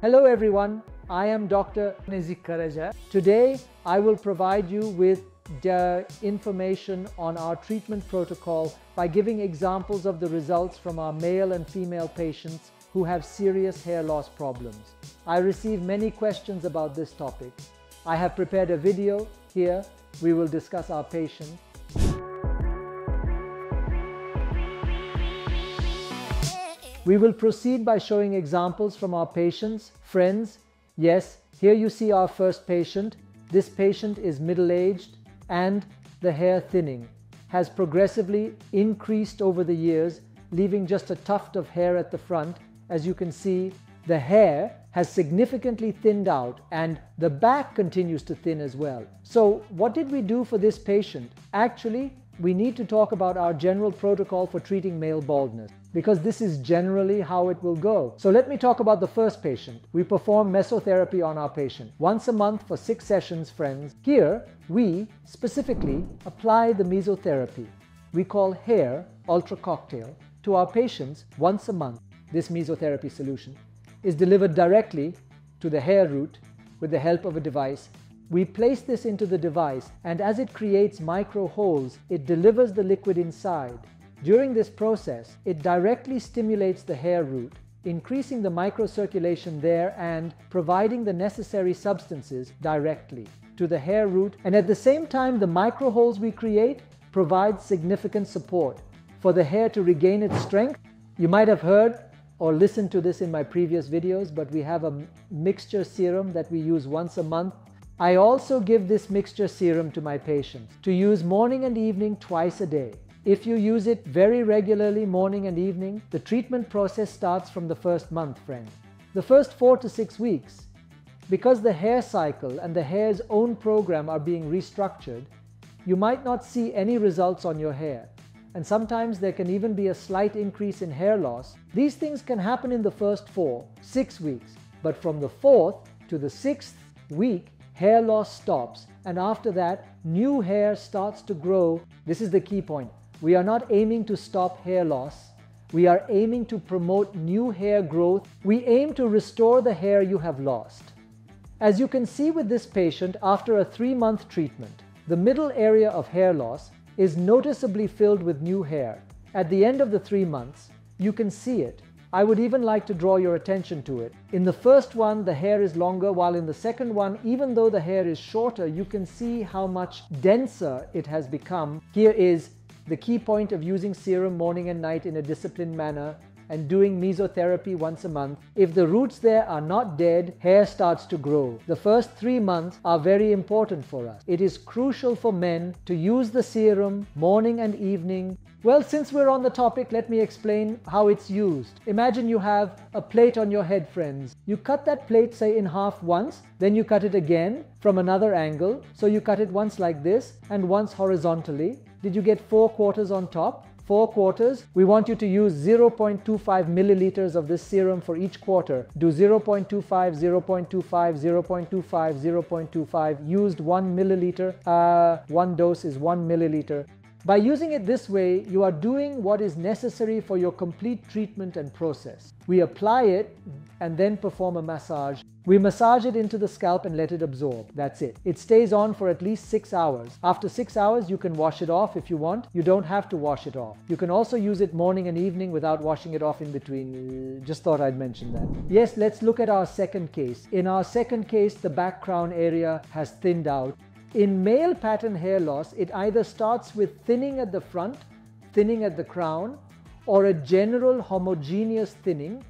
Hello everyone, I am Dr. Nezih Karaca. Today I will provide you with the information on our treatment protocol by giving examples of the results from our male and female patients who have serious hair loss problems. I receive many questions about this topic. I have prepared a video here. We will discuss our patient. We will proceed by showing examples from our patients, friends. Yes, here you see our first patient. This patient is middle-aged and the hair thinning has progressively increased over the years, leaving just a tuft of hair at the front. As you can see, the hair has significantly thinned out and the back continues to thin as well. So what did we do for this patient? Actually, we need to talk about our general protocol for treating male baldness, because this is generally how it will go. So let me talk about the first patient. We perform mesotherapy on our patient once a month for 6 sessions, friends. Here, we specifically apply the mesotherapy we call hair ultra cocktail to our patients once a month. This mesotherapy solution is delivered directly to the hair root with the help of a device. We place this into the device, and as it creates micro holes, it delivers the liquid inside. During this process, it directly stimulates the hair root, increasing the microcirculation there and providing the necessary substances directly to the hair root. And at the same time, the micro holes we create provide significant support for the hair to regain its strength. You might have heard or listened to this in my previous videos, but we have a mixture serum that we use once a month. I also give this mixture serum to my patients to use morning and evening twice a day. If you use it very regularly, morning and evening, the treatment process starts from the first month, friend. The first 4 to 6 weeks, because the hair cycle and the hair's own program are being restructured, you might not see any results on your hair. And sometimes there can even be a slight increase in hair loss. These things can happen in the first 4-6 weeks, but from the 4th to the 6th week, hair loss stops, and after that, new hair starts to grow. This is the key point. We are not aiming to stop hair loss. We are aiming to promote new hair growth. We aim to restore the hair you have lost. As you can see with this patient, after a 3-month treatment, the middle area of hair loss is noticeably filled with new hair. At the end of the 3 months, you can see it. I would even like to draw your attention to it. In the first one, the hair is longer, while in the second one, even though the hair is shorter, you can see how much denser it has become. Here is the key point of using serum morning and night in a disciplined manner and doing mesotherapy once a month. If the roots there are not dead, hair starts to grow. The first 3 months are very important for us. It is crucial for men to use the serum morning and evening. Well, since we're on the topic, let me explain how it's used. Imagine you have a plate on your head, friends. You cut that plate, say, in half once, then you cut it again from another angle. So you cut it once like this and once horizontally. Did you get 4 quarters on top? 4 quarters. We want you to use 0.25 milliliters of this serum for each quarter. Do 0.25, 0.25, 0.25, 0.25. Used 1 milliliter. One dose is 1 milliliter. By using it this way, you are doing what is necessary for your complete treatment and process. We apply it and then perform a massage. We massage it into the scalp and let it absorb. That's it. It stays on for at least 6 hours. After 6 hours, you can wash it off if you want. You don't have to wash it off. You can also use it morning and evening without washing it off in between. Just thought I'd mention that. Yes, let's look at our second case. In our second case, the back crown area has thinned out. In male pattern hair loss, it either starts with thinning at the front, thinning at the crown, or a general homogeneous thinning.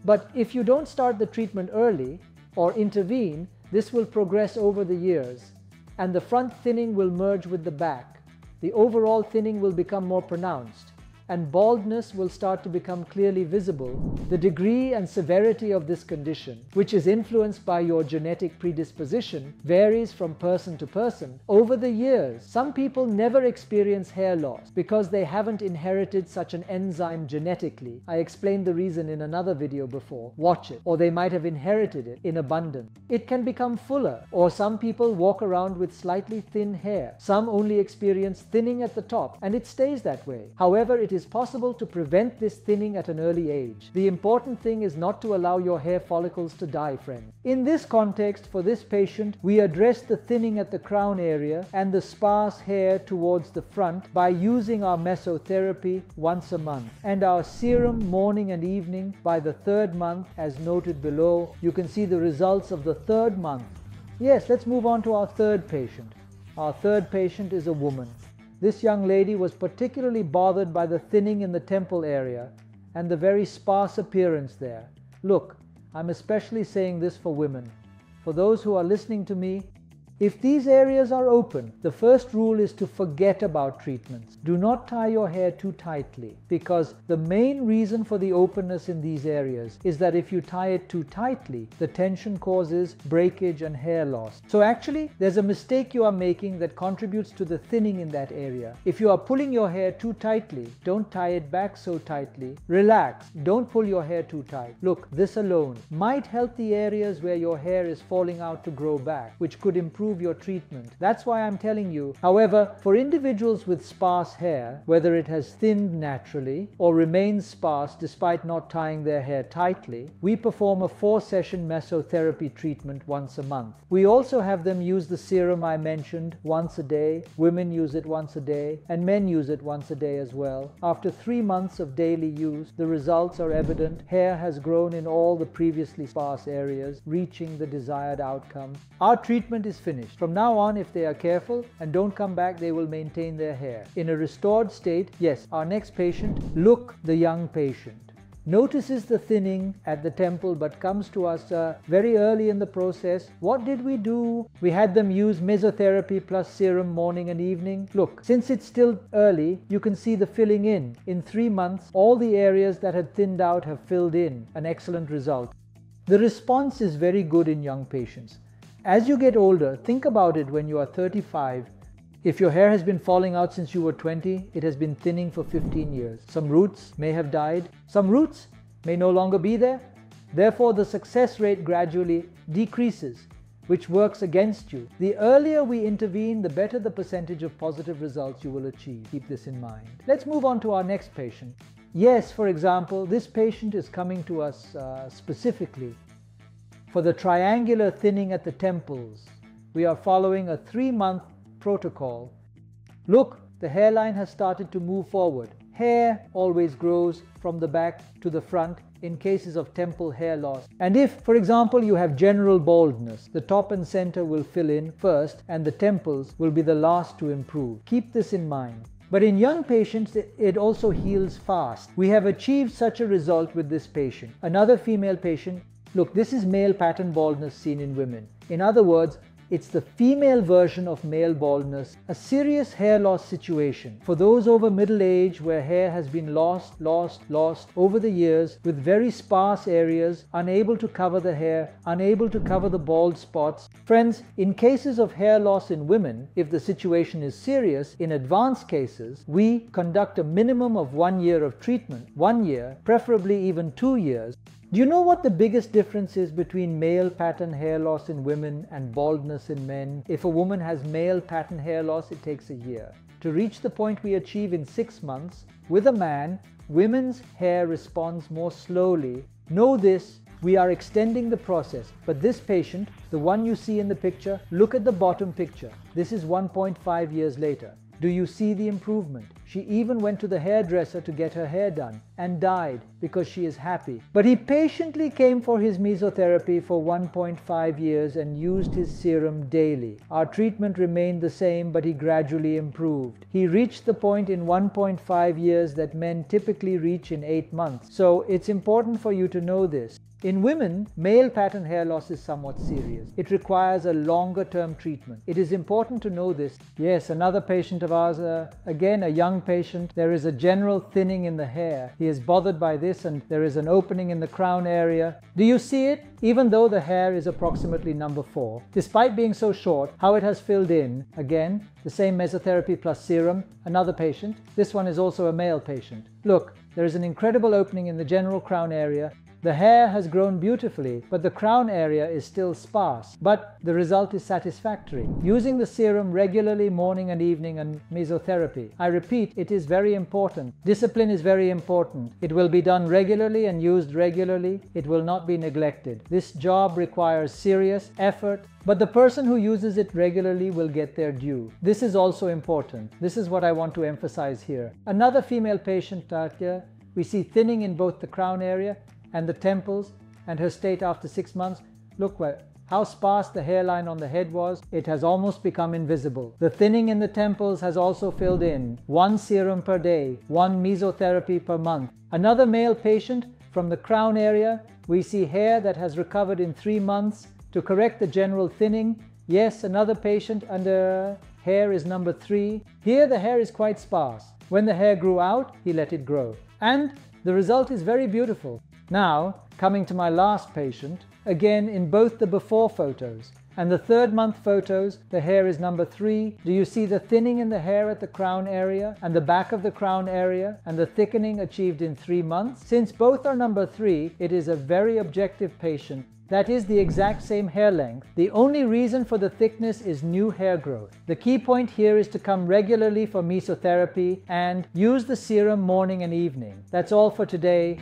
But if you don't start the treatment early or intervene, this will progress over the years, and the front thinning will merge with the back. The overall thinning will become more pronounced, and baldness will start to become clearly visible. The degree and severity of this condition, which is influenced by your genetic predisposition, varies from person to person. Over the years, some people never experience hair loss because they haven't inherited such an enzyme genetically. I explained the reason in another video before. Watch it. Or they might have inherited it in abundance. It can become fuller, or some people walk around with slightly thin hair. Some only experience thinning at the top, and it stays that way. However, it is is possible to prevent this thinning at an early age. The important thing is not to allow your hair follicles to die, friends. In this context, for this patient, we address the thinning at the crown area and the sparse hair towards the front by using our mesotherapy once a month and our serum morning and evening by the third month, as noted below. You can see the results of the third month. Yes, let's move on to our third patient. Our third patient is a woman. This young lady was particularly bothered by the thinning in the temple area and the very sparse appearance there. Look, I'm especially saying this for women. For those who are listening to me, if these areas are open, the first rule is to forget about treatments. Do not tie your hair too tightly, because the main reason for the openness in these areas is that if you tie it too tightly, the tension causes breakage and hair loss. So actually, there's a mistake you are making that contributes to the thinning in that area. If you are pulling your hair too tightly, don't tie it back so tightly. Relax, don't pull your hair too tight. Look, this alone might help the areas where your hair is falling out to grow back, which could improve your treatment. That's why I'm telling you. However, for individuals with sparse hair, whether it has thinned naturally or remains sparse despite not tying their hair tightly, we perform a 4-session mesotherapy treatment once a month. We also have them use the serum I mentioned once a day. Women use it once a day and men use it once a day as well. After 3 months of daily use, the results are evident. Hair has grown in all the previously sparse areas, reaching the desired outcome. Our treatment is finished. From now on, if they are careful and don't come back, they will maintain their hair. In a restored state, yes, our next patient, look, the young patient notices the thinning at the temple but comes to us very early in the process. What did we do? We had them use mesotherapy plus serum morning and evening. Look, since it's still early, you can see the filling in. In 3 months, all the areas that had thinned out have filled in. An excellent result. The response is very good in young patients. As you get older, think about it when you are 35. If your hair has been falling out since you were 20, it has been thinning for 15 years. Some roots may have died. Some roots may no longer be there. Therefore, the success rate gradually decreases, which works against you. The earlier we intervene, the better the percentage of positive results you will achieve. Keep this in mind. Let's move on to our next patient. Yes, for example, this patient is coming to us specifically for the triangular thinning at the temples. We are following a 3-month protocol. Look, the hairline has started to move forward. Hair always grows from the back to the front in cases of temple hair loss. And if, for example, you have general baldness, the top and center will fill in first and the temples will be the last to improve. Keep this in mind. But in young patients, it also heals fast. We have achieved such a result with this patient. Another female patient. Look, this is male pattern baldness seen in women. In other words, it's the female version of male baldness, a serious hair loss situation for those over middle age where hair has been lost over the years, with very sparse areas, unable to cover the hair, unable to cover the bald spots. Friends, in cases of hair loss in women, if the situation is serious, in advanced cases, we conduct a minimum of 1 year of treatment, 1 year, preferably even 2 years. Do you know what the biggest difference is between male pattern hair loss in women and baldness in men? If a woman has male pattern hair loss, it takes a year. To reach the point we achieve in 6 months, with a man, women's hair responds more slowly. Know this, we are extending the process. But this patient, the one you see in the picture, look at the bottom picture. This is 1.5 years later. Do you see the improvement? She even went to the hairdresser to get her hair done and died because she is happy. But he patiently came for his mesotherapy for 1.5 years and used his serum daily. Our treatment remained the same, but he gradually improved. He reached the point in 1.5 years that men typically reach in 8 months. So it's important for you to know this. In women, male pattern hair loss is somewhat serious. It requires a longer term treatment. It is important to know this. Yes, another patient of ours, again a young patient, there is a general thinning in the hair. He is bothered by this and there is an opening in the crown area. Do you see it? Even though the hair is approximately number 4, despite being so short, how it has filled in. Again, the same mesotherapy plus serum. Another patient. This one is also a male patient. Look, there is an incredible opening in the general crown area. The hair has grown beautifully, but the crown area is still sparse, but the result is satisfactory. Using the serum regularly morning and evening and mesotherapy. I repeat, it is very important. Discipline is very important. It will be done regularly and used regularly. It will not be neglected. This job requires serious effort, but the person who uses it regularly will get their due. This is also important. This is what I want to emphasize here. Another female patient here, we see thinning in both the crown area and the temples, and her state after 6 months. Look how sparse the hairline on the head was. It has almost become invisible. The thinning in the temples has also filled in. 1 serum per day, 1 mesotherapy per month. Another male patient, from the crown area, we see hair that has recovered in 3 months to correct the general thinning. Yes, another patient under hair is number 3. Here the hair is quite sparse. When the hair grew out, he let it grow. And the result is very beautiful. Now, coming to my last patient, again in both the before photos and the 3rd month photos, the hair is number 3. Do you see the thinning in the hair at the crown area and the back of the crown area and the thickening achieved in 3 months? Since both are number 3, it is a very objective patient. That is the exact same hair length. The only reason for the thickness is new hair growth. The key point here is to come regularly for mesotherapy and use the serum morning and evening. That's all for today.